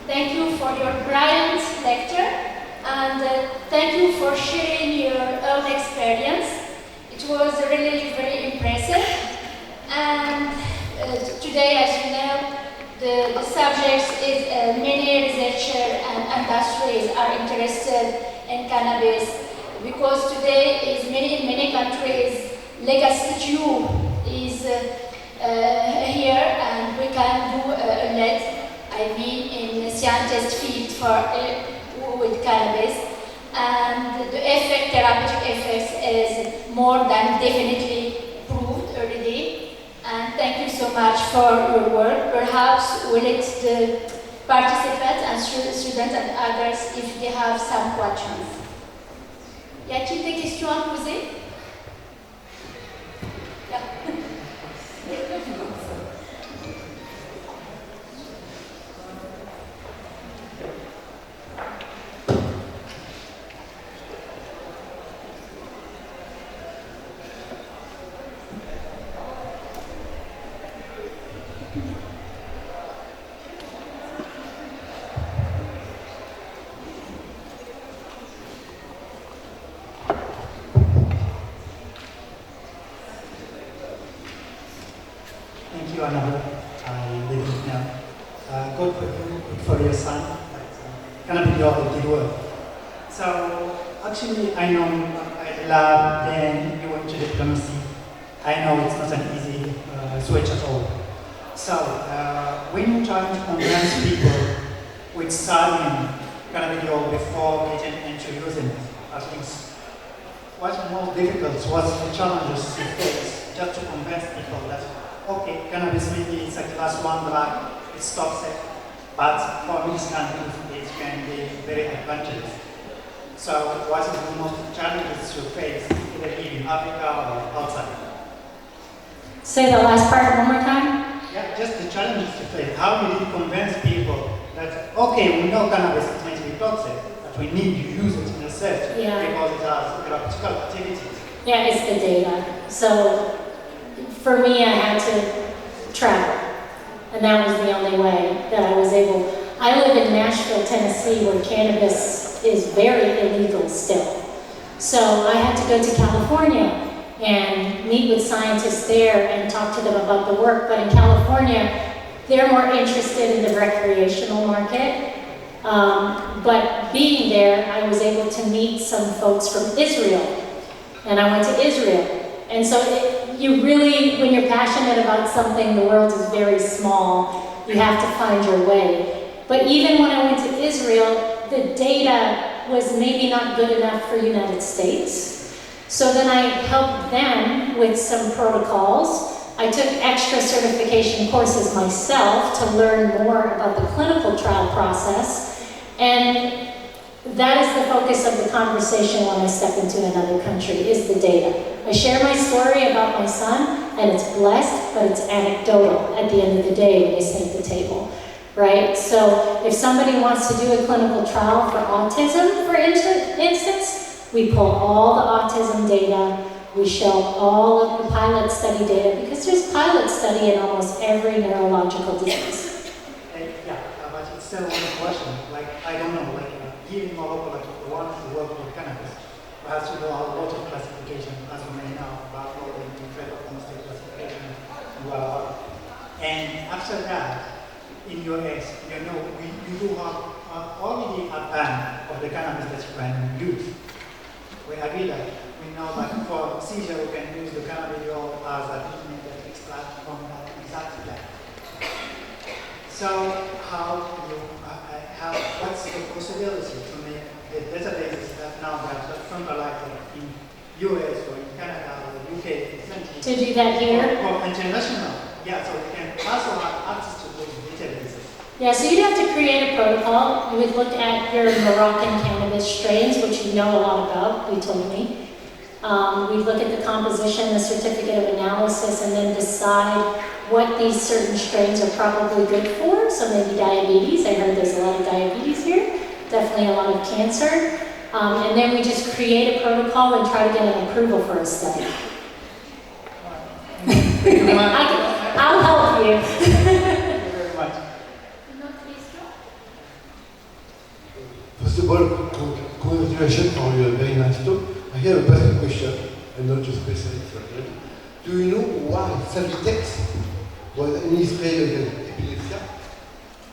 Thank you for your brilliant lecture, and thank you for sharing your own experience. It was really very impressive. And today, as you know, the subject is many researchers and industries are interested in cannabis, because today is in many countries legalization is here, and we can do a lot. I mean, in the scientist field with cannabis, and the therapeutic effects is more than definitely proved already. And thank you so much for your work. Perhaps we'll let the participants and students and others if they have some questions. Y a-t-il des questions à poser? Yeah. Thank you, Annabelle. I live it now. Good for you, good for your son. Kind of be your good work. So, actually, I know I love then you went to diplomacy. I know it's not an easy switch at all. So, when you're trying to convince people with studying cannabidiol before getting into using it, at least, what's more difficult, what's the challenges you face just to convince people that okay, cannabis maybe it's a class 1 drug, it's toxic, but for medicinal use it can be very advantageous. So what is the most challenges you face, either in Africa or outside? Say the last part one more time. Yeah, just the challenges you face. How do you convince people that, okay, we know cannabis is meant to be toxic, but we need to use it in research because it has therapeutical activities? Yeah, it's the data. So for me, I had to travel, and that was the only way that I was able. I live in Nashville, Tennessee, where cannabis is very illegal still. So I had to go to California and meet with scientists there and talk to them about the work. But in California, they're more interested in the recreational market. But being there, I was able to meet some folks from Israel, and I went to Israel. And so you really, when you're passionate about something, the world is very small. You have to find your way. But even when I went to Israel, the data was maybe not good enough for United States. So then I helped them with some protocols. I took extra certification courses myself to learn more about the clinical trial process. And that is the focus of the conversation when I step into another country, is the data. I share my story about my son, and it's blessed, but it's anecdotal at the end of the day when you sit at the table, right? So if somebody wants to do a clinical trial for autism, for instance, we pull all the autism data, we show all of the pilot study data, because there's pilot study in almost every neurological disease. Yeah, but it's still one question. Like, I don't know, like, here in Morocco, like, the one who work with cannabis, has to do a lot of classification, as you may know, about Rôle and state classification. And after that, in US, you know, you do have already a ban of the cannabis that you can use. We agree that we know that for seizure, we can use the cannabidiol as a treatment that extract from that exact plant. So what's the possibility to make the databases that now have centralized in US or in Canada or the UK to do that here? Or international, yeah, so we can also have access to those databases. Yeah, so you'd have to create a protocol. You would look at your Moroccan cannabis strains, which you know a lot about, you told me. We'd look at the composition, the certificate of analysis, and then decide what these certain strains are probably good for. So maybe diabetes, I heard there's a lot of diabetes here, definitely a lot of cancer. And then we just create a protocol and try to get an approval for a study. I'll help you. Thank you very much. of all, congratulations for your very nice talk. I have a personal question, and not just specific. Do you know why Savitex was an Israeli epilepsy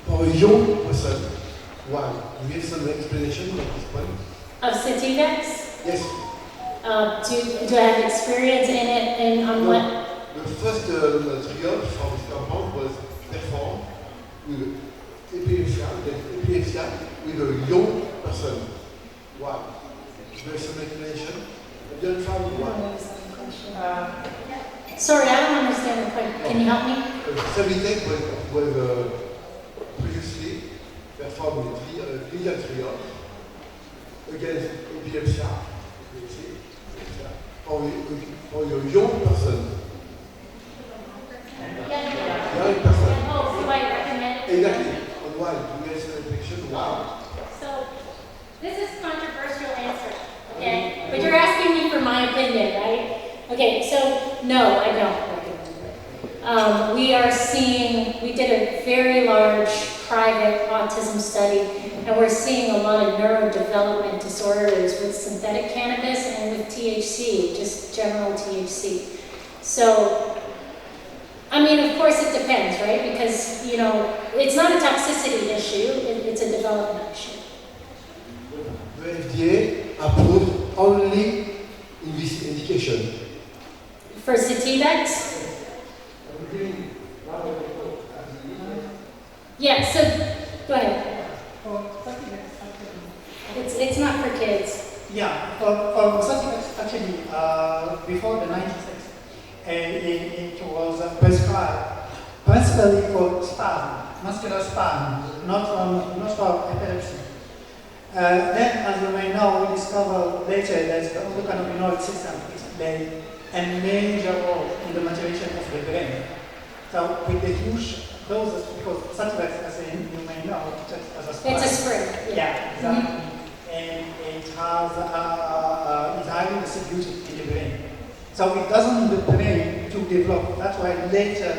for a young person? Why? Do you have some explanation at this point? Of Citivex? Yes. Do I have experience in it and on No. what? The first trial for this compound was performed with epilepsy with a young person. Why? There is some explanation. I didn't find why. Sorry, I don't understand the question. Can you help me? Savitec was previously performed in clinical trial against epilepsy for your young person. Young person. Oh, so I recommend it? Exactly. And why? Do you have some reflection? Why? So, this is controversial answer, okay? But you're asking me for my opinion, right? Okay, so no, I don't recommend it. We did a very large private autism study, and we're seeing a lot of neurodevelopment disorders with synthetic cannabis and with THC, just general THC. So, I mean, of course it depends, right? Because, you know, it's not a toxicity issue, it's a development issue. The FDA approved only in this indication. For Citivex? Yeah, so, go ahead. It's not for kids. Yeah, for Sativex, actually, before the 96, it was prescribed principally for spasm, muscular spasm, not for epilepsy. Then, as you may know, we discovered later that the endocannabinoid system plays a major role in the maturation of the brain. So, with the huge doses, because Sativex, as you may know, just as a spray. It's a spray. Yeah, exactly. And it has it's highly distributed in the brain. So it doesn't need the brain to develop. That's why later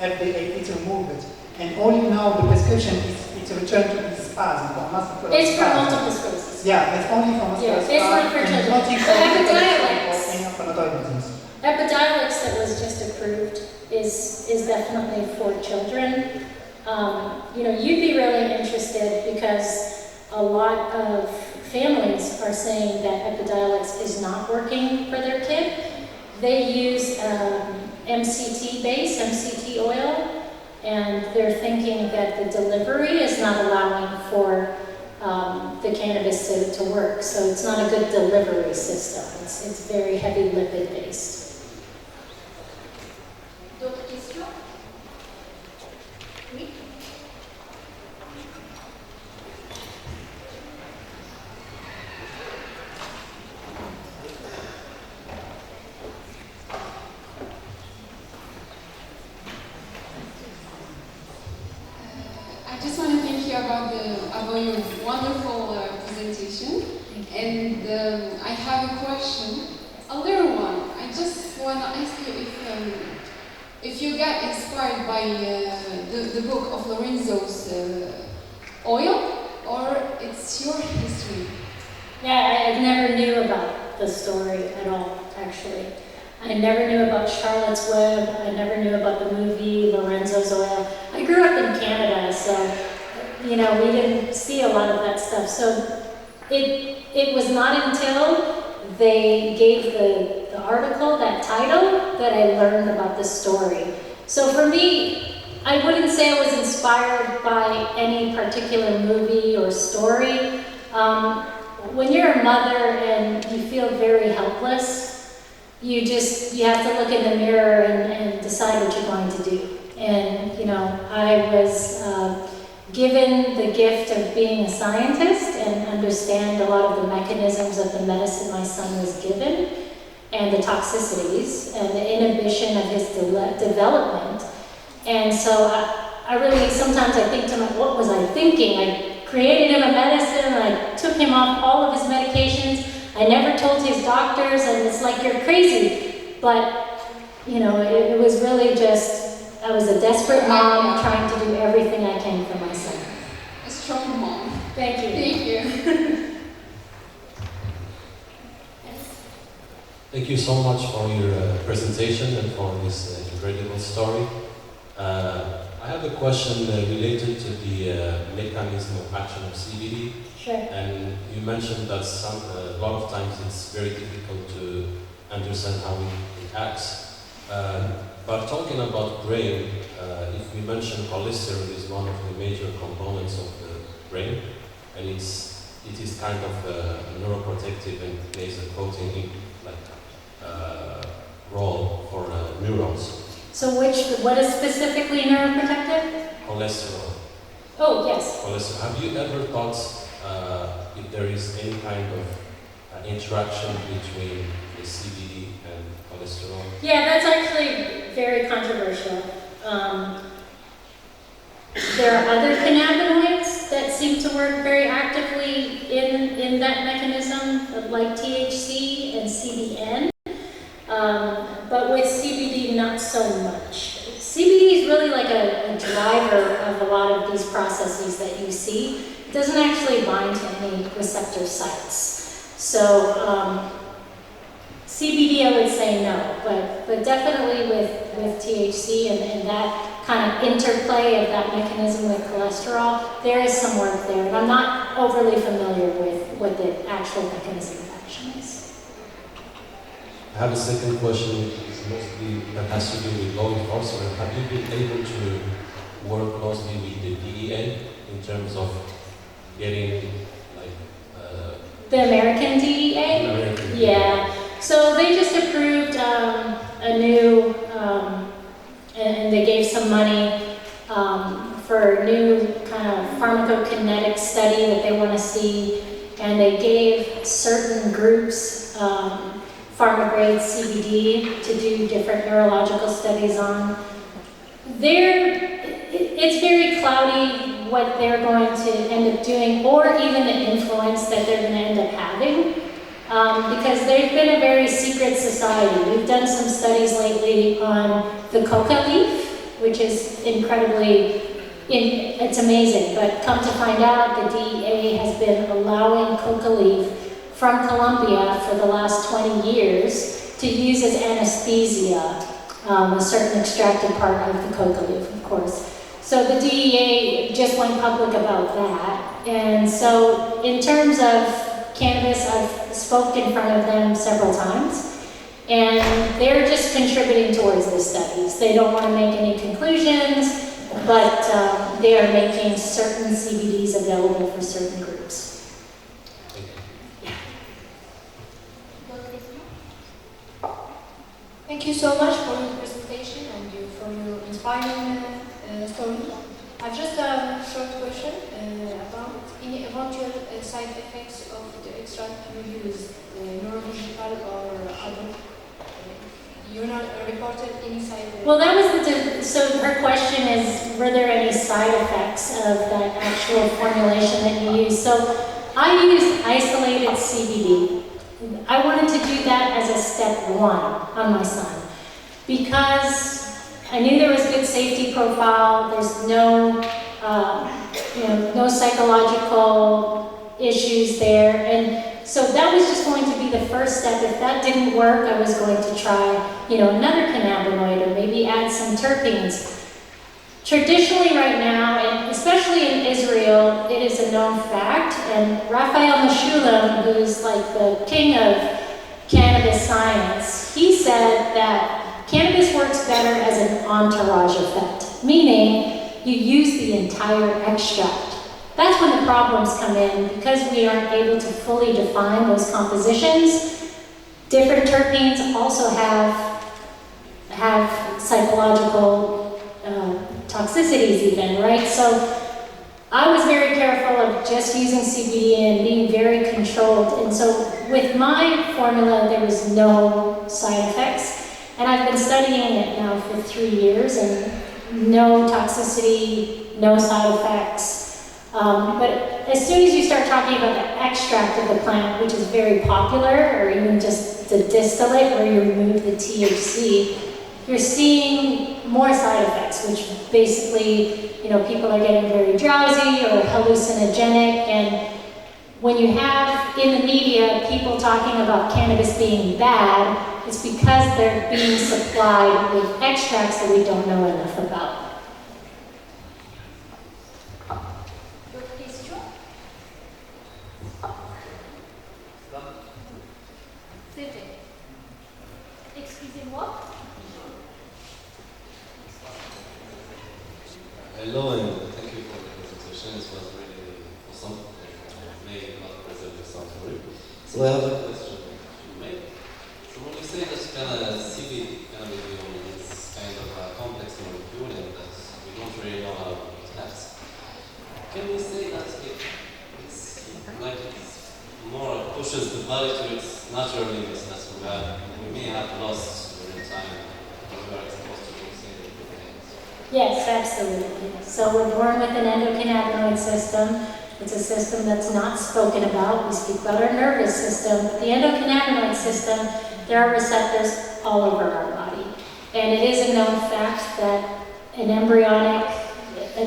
FDA it removed it. And only now the prescription it's returned to the spasm for muscular It's for spasm. multiple sclerosis. Yeah, it's only for muscular Yeah, it's not for and children. not For for Epidiolex. any inflammatory disease. Epidiolex that was just approved is definitely for children. You know, you'd be really interested because a lot of families are saying that Epidiolex is not working for their kid. They use MCT oil, and they're thinking that the delivery is not allowing for the cannabis to work. So it's not a good delivery system. It's very heavy lipid based. D'autres questions? Oui. I just want to thank you about your wonderful presentation, and I have a question, a little one. I just want to ask you if you got inspired by the book of Lorenzo's Oil, or it's your history. Yeah, I never knew about the story at all, actually. I never knew about Charlotte's Web. I never knew about the movie Lorenzo's Oil. I grew up in Canada, so, you know, we didn't see a lot of that stuff. So it was not until they gave the article, that title, that I learned about the story. So for me, I wouldn't say I was inspired by any particular movie or story. When you're a mother and you feel very helpless, you have to look in the mirror and decide what you're going to do. And, you know, I was given the gift of being a scientist and understand a lot of the mechanisms of the medicine my son was given and the toxicities and the inhibition of his development. And so I really, sometimes I think to myself, what was I thinking? I created him a medicine, I took him off all of his medications, I never told his doctors, and it's like, you're crazy. But, you know, it was really just, I was a desperate mom trying to do everything I can for my son. A strong mom. Thank you. Thank you. Thank you so much for your presentation and for this incredible story. I have a question related to the mechanism of action of CBD. Sure. And you mentioned that a lot of times it's very difficult to understand how it acts. But talking about brain, if we mention cholesterol is one of the major components of the brain, and it is kind of neuroprotective and plays a protein role for neurons. So what is specifically neuroprotective? Cholesterol. Oh, yes. Cholesterol. Have you ever thought if there is any kind of interaction between the CBD and cholesterol? Yeah, that's actually very controversial. There are other cannabinoids that seem to work very actively in that mechanism, like THC and CBN. But with CBD, not so much. CBD is really like a driver of a lot of these processes that you see. It doesn't actually bind to any receptor sites. So CBD, I would say no, but definitely with THC and that kind of interplay of that mechanism with cholesterol, there is some work there. And I'm not overly familiar with what the actual mechanism of action is. I have a second question, which is mostly that has to do with law enforcement. Have you been able to work closely with the DEA in terms of getting The American DEA? American Yeah. So they just approved a new, and they gave some money for a new kind of pharmacokinetic study that they want to see, and they gave certain groups pharma-grade CBD to do different neurological studies on. It's very cloudy what they're going to end up doing, or even the influence that they're going to end up having, because they've been a very secret society. We've done some studies lately on the coca leaf, which is it's amazing, but come to find out the DEA has been allowing coca leaf from Colombia for the last 20 years to use as anesthesia, a certain extracted part of the coca leaf, of course. So the DEA just went public about that. And so in terms of cannabis, I've spoken in front of them several times, and they're just contributing towards the studies. They don't want to make any conclusions, but they are making certain CBDs available for certain groups. Thank you so much for your presentation and for your inspiring story. I've just a short question about any eventual side effects of the extract you use, neurological or other. You not reported any side effects? Well, that was so her question is, were there any side effects of that actual formulation that you use? So I used isolated CBD. I wanted to do that as a step one on my son because I knew there was good safety profile. There's no, no psychological issues there, and so that was just going to be the first step. If that didn't work, I was going to try, another cannabinoid or maybe add some terpenes. Traditionally right now, and especially in Israel, it is a known fact, and Raphael Mechoulam, who's like the king of cannabis science, he said that cannabis works better as an entourage effect, meaning you use the entire extract. That's when the problems come in, because we aren't able to fully define those compositions. Different terpenes also have psychological toxicities even, right? So I was very careful of just using CBD and being very controlled. And so with my formula, there was no side effects. And I've been studying it now for 3 years, and no toxicity, no side effects. But as soon as you start talking about the extract of the plant, which is very popular, or even just the distillate where you remove the THC, you're seeing more side effects, which basically, people are getting very drowsy or hallucinogenic. And when you have in the media people talking about cannabis being bad, it's because they're being supplied with extracts that we don't know enough about. D'autres questions? C'était. Excusez-moi. Hello and thank you for the presentation. It was really awesome. May not present yourself for it. So I have a question to make. So when you say that CBD cannabinoid is kind of a complex molecule and that we don't really know how it acts, can we say that it's like it's more pushes the body to its natural limits that we may have lost during time when we are exposed to those things? Yes, absolutely. So we're born with an endocannabinoid system. It's a system that's not spoken about. We speak about our nervous system. But the endocannabinoid system, there are receptors all over our body. And it is a known fact that an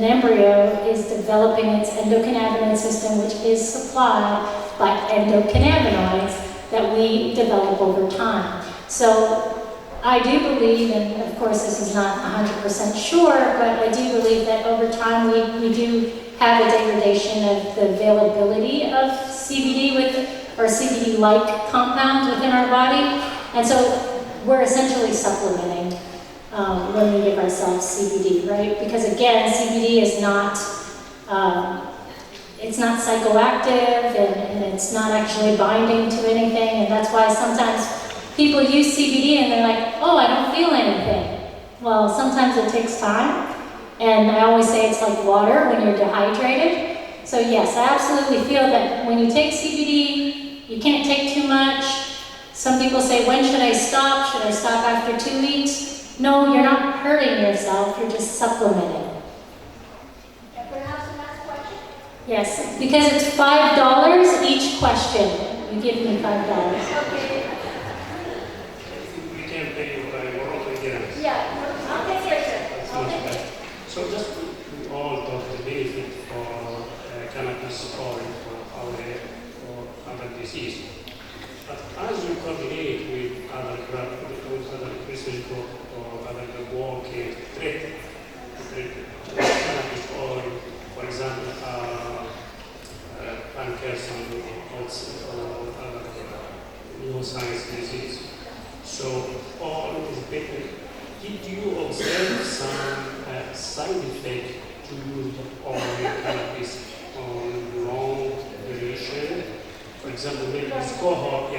embryo is developing its endocannabinoid system, which is supplied by endocannabinoids that we develop over time. So I do believe, and of course this is not 100% sure, but I do believe that over time we do have a degradation of the availability of CBD or CBD-like compounds within our body. And so we're essentially supplementing when we give ourselves CBD, right? Because again, CBD is not, it's not psychoactive and it's not actually binding to anything. And that's why sometimes people use CBD and they're like, oh, I don't feel anything. Well, sometimes it takes time. And I always say it's like water when you're dehydrated. So yes, I absolutely feel that when you take CBD, you can't take too much. Some people say, when should I stop? Should I stop after 2 weeks? No, you're not hurting yourself, you're just supplementing. Perhaps the last question? Yes, because it's $5 each question. You give me $5. Okay. We can pay you by Moroccan dirhams. Yeah, I'll take it. That's much better. So just we all talk the benefit for cannabis oil for other disease. But as you coordinate with other research group or other work and treat cannabis oil, for example, Parkinson or other neuroscience disease. So all is better. Did you observe some side effect to use oil cannabis on long duration? For example, maybe this cohort,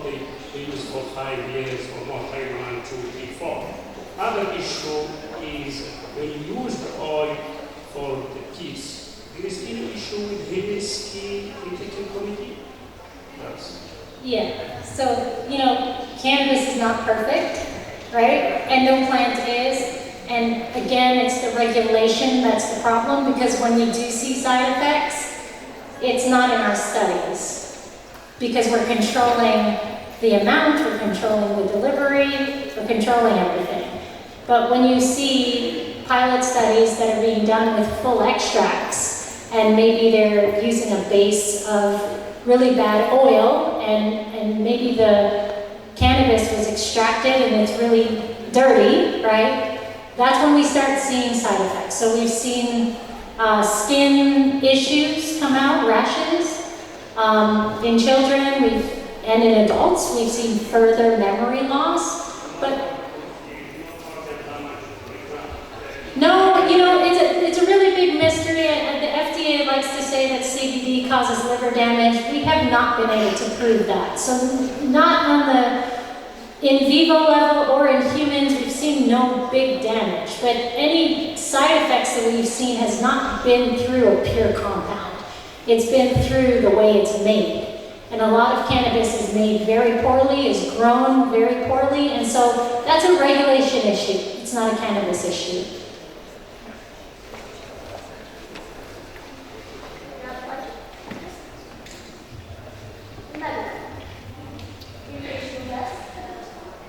they use for 5 years or more, 1, 2, 3, 4. Other issue is when you use the oil for the kids, there is any issue with heavy skin critical committee? Yes. Yeah, so, cannabis is not perfect, right? And no plant is. And again, it's the regulation that's the problem, because when we do see side effects, it's not in our studies, because we're controlling the amount, we're controlling the delivery, we're controlling everything. But when you see pilot studies that are being done with full extracts, and maybe they're using a base of really bad oil, and maybe the cannabis was extracted and it's really dirty, right? That's when we start seeing side effects. So we've seen skin issues come out, rashes. In children and in adults, we've seen further memory loss. But no, it's a really big mystery. The FDA likes to say that CBD causes liver damage. We have not been able to prove that. So not on the in vivo level or in humans, we've seen no big damage. But any side effects that we've seen has not been through a pure compound. It's been through the way it's made. And a lot of cannabis is made very poorly, is grown very poorly, and so that's a regulation issue. It's not a cannabis issue.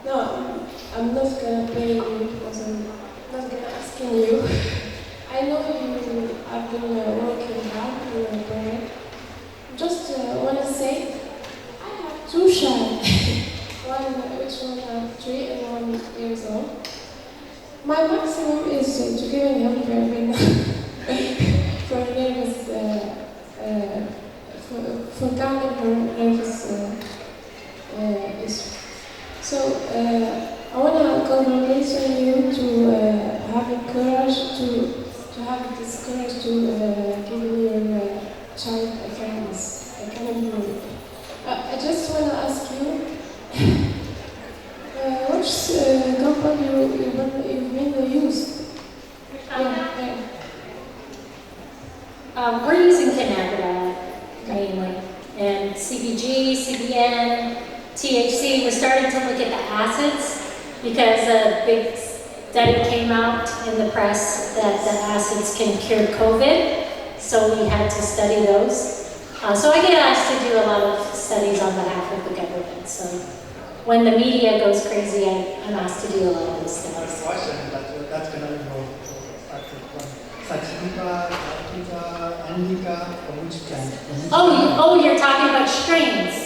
No, I'm not gonna shy. Which one are 3 and 1 years old. My maximum is to give an help for nervous, for calming her nervous issue. So I want to congratulate you to having courage to have this courage to give your child a kindness, a kind of mood. I just want to ask you, which company you've mainly used? We're using Canada mainly, and CBG, CBN, THC. We're starting to look at the acids because a big study came out in the press that the acids can cure COVID, so we had to study those. So I get asked to do a lot of studies on behalf of the government. So when the media goes crazy, I'm asked to do a lot of those studies. That's going to involve Sativa, Indica, or which plant? Oh, you're talking about strains.